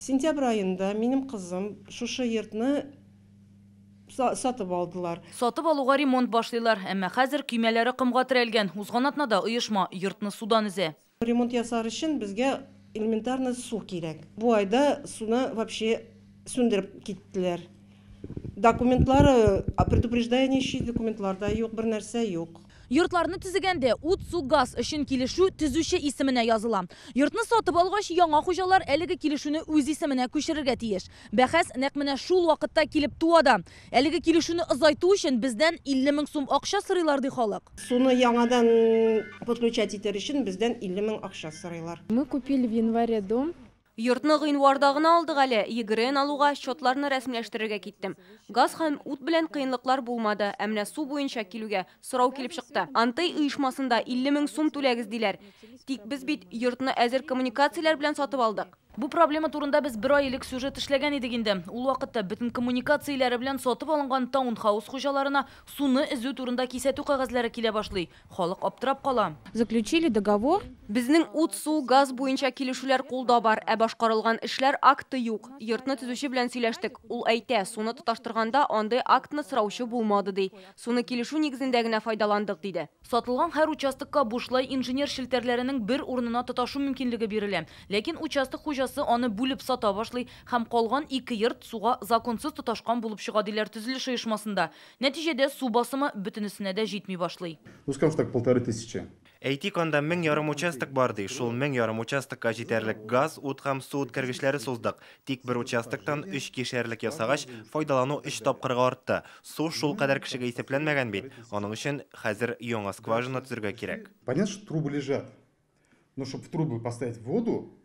Сентябрь айында минем кызым шушы йортны сатып алдылар. Сатып алуга ремонт башлыйлар, әмма хәзер көймәләре кымга терәлгән. Узган атнада оешма йортны судан үзе. Ремонт ясар өчен безгә элементарный су кирәк. Бу айда суны вообще сүндереп киттеләр. Документлары, предупреждающий документларда юк, бер нәрсә юк. Йортларны төзегәндә ут, су, газ өчен килешү төзүче исеменә языла. Йортны сатып алгач, яңа хуҗалар әлеге килешүне үз исеменә күчерергә тиеш. Бәхәс нәкъ менә шул вакытта килеп туада. Әлеге килешүне озайту өчен бездән 50 000 сум акча сорыйлар ди халык. Суны яңадан подключать итер өчен бездән 50 000 акча сорыйлар. Мы купили в январе дом. Йортны гыйнварда гына алдык әле, йөгерен алуга, счетларны рәсмиләштерергә киттем. Газ һәм ут белән кыенлыклар булмады, ә менә су буенча килүгә сорау килеп чыкты. Антай оешмасында 50 000 сум түләгез диләр. Тик біз бит йортны әзер коммуникацияләр белән сатып алдык. Бу проблема турында без бер ай элек сюжет эшләгән идек инде. Ул вакытта бөтен коммуникацияләре белән сатып алынган таунхаус хуҗаларына суны эзү турында кисәтү кәгазьләре килә башлый. Халык аптырап кала. Заключили договор. Безнең ут, су, газ буенча килешүләр кулда бар, ә башкарылган эшләр акты юк. Йортны төзүче белән сөйләштек. Ул әйтә, суны тоташтырганда андый актны сораучы булмады ди. Суны килешү нигезендә генә файдаландык диде. Сатылган һәр участокка бушлай инженер шелтәрләренең бер урынына тоташу мөмкинлеге бирелә. Ләкин участок хуҗасы аны бүлеп сата башлый һәм калган 2 йорт суга законсыз тоташкан булып чыга диләр төзелеш оешмасында. Нәтиҗәдә су басымы бөтенесенә дә җитми башлый. Ну, скажем так, 1500. Әйтик, анда 1000 ярым участок бар ди. Шул 1000 ярым участокка җитәрлек газ, ут һәм су үткәргечләре суздык. Тик бер участоктан 3 кишәрлек ясагач, файдалану 3 тапкырга артты. Су шул кадәр кешегә исәпләнмәгән бит. Аның өчен хәзер яңа скважина төзергә кирәк. Понятно, что трубы лежат. Но чтобы в трубы поставить воду,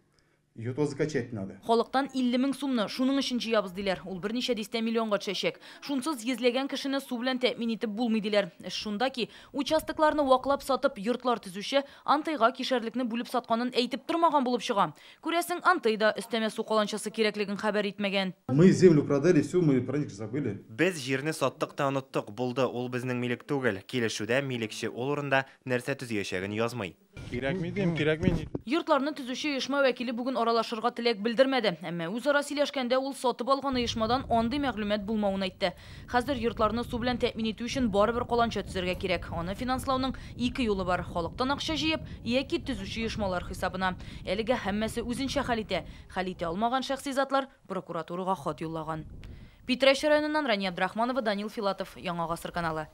ее тоже закачать надо. Халыктан 50 000 сумны шуның өчен җыябыз диләр. Ул берничә дистә миллионга төшәчәк. Шунсыз йөзләгән кешене су белән тәэмин итеп булмый диләр. Шунда ки, участокларны ваклап сатып йортлар төзүче Антайга кишәрлекне бүлеп сатканын әйтеп тормаган булып чыга. Күрәсең, Антайда өстәмә су каланчасы кирәклеген хәбәр итмәгән. Мы землю продали, все, мы про них забыли. Без җирне саттык та оныттык. Булды, ул безнең милек түгел. Килешүдә милекче ул урында нәрсә төзиячәген язмый. Кирәкми дим, кирәкми. Йортларны төзүче оешма вәкиле бүген аралашырга теләк белдермәде. Әмма үзара сөйләшкәндә ул сатып алган оешмадан андый мәгълүмат булмавын әйтте. Хәзер йортларны су белән тәэмин итү өчен барыбер каланча төзергә кирәк. Аны финанслауның 2 юлы бар: халыктан акча җыеп яки төзүче оешмалар хисабына. Әлегә һәммәсе үзенчә хәл итә. Хәл итә алмаган шәхси затлар прокуратурага хат юллаган. Питрәш районыннан Рания Абдрахманова, Данил Филатов, Яңа гасыр каналы.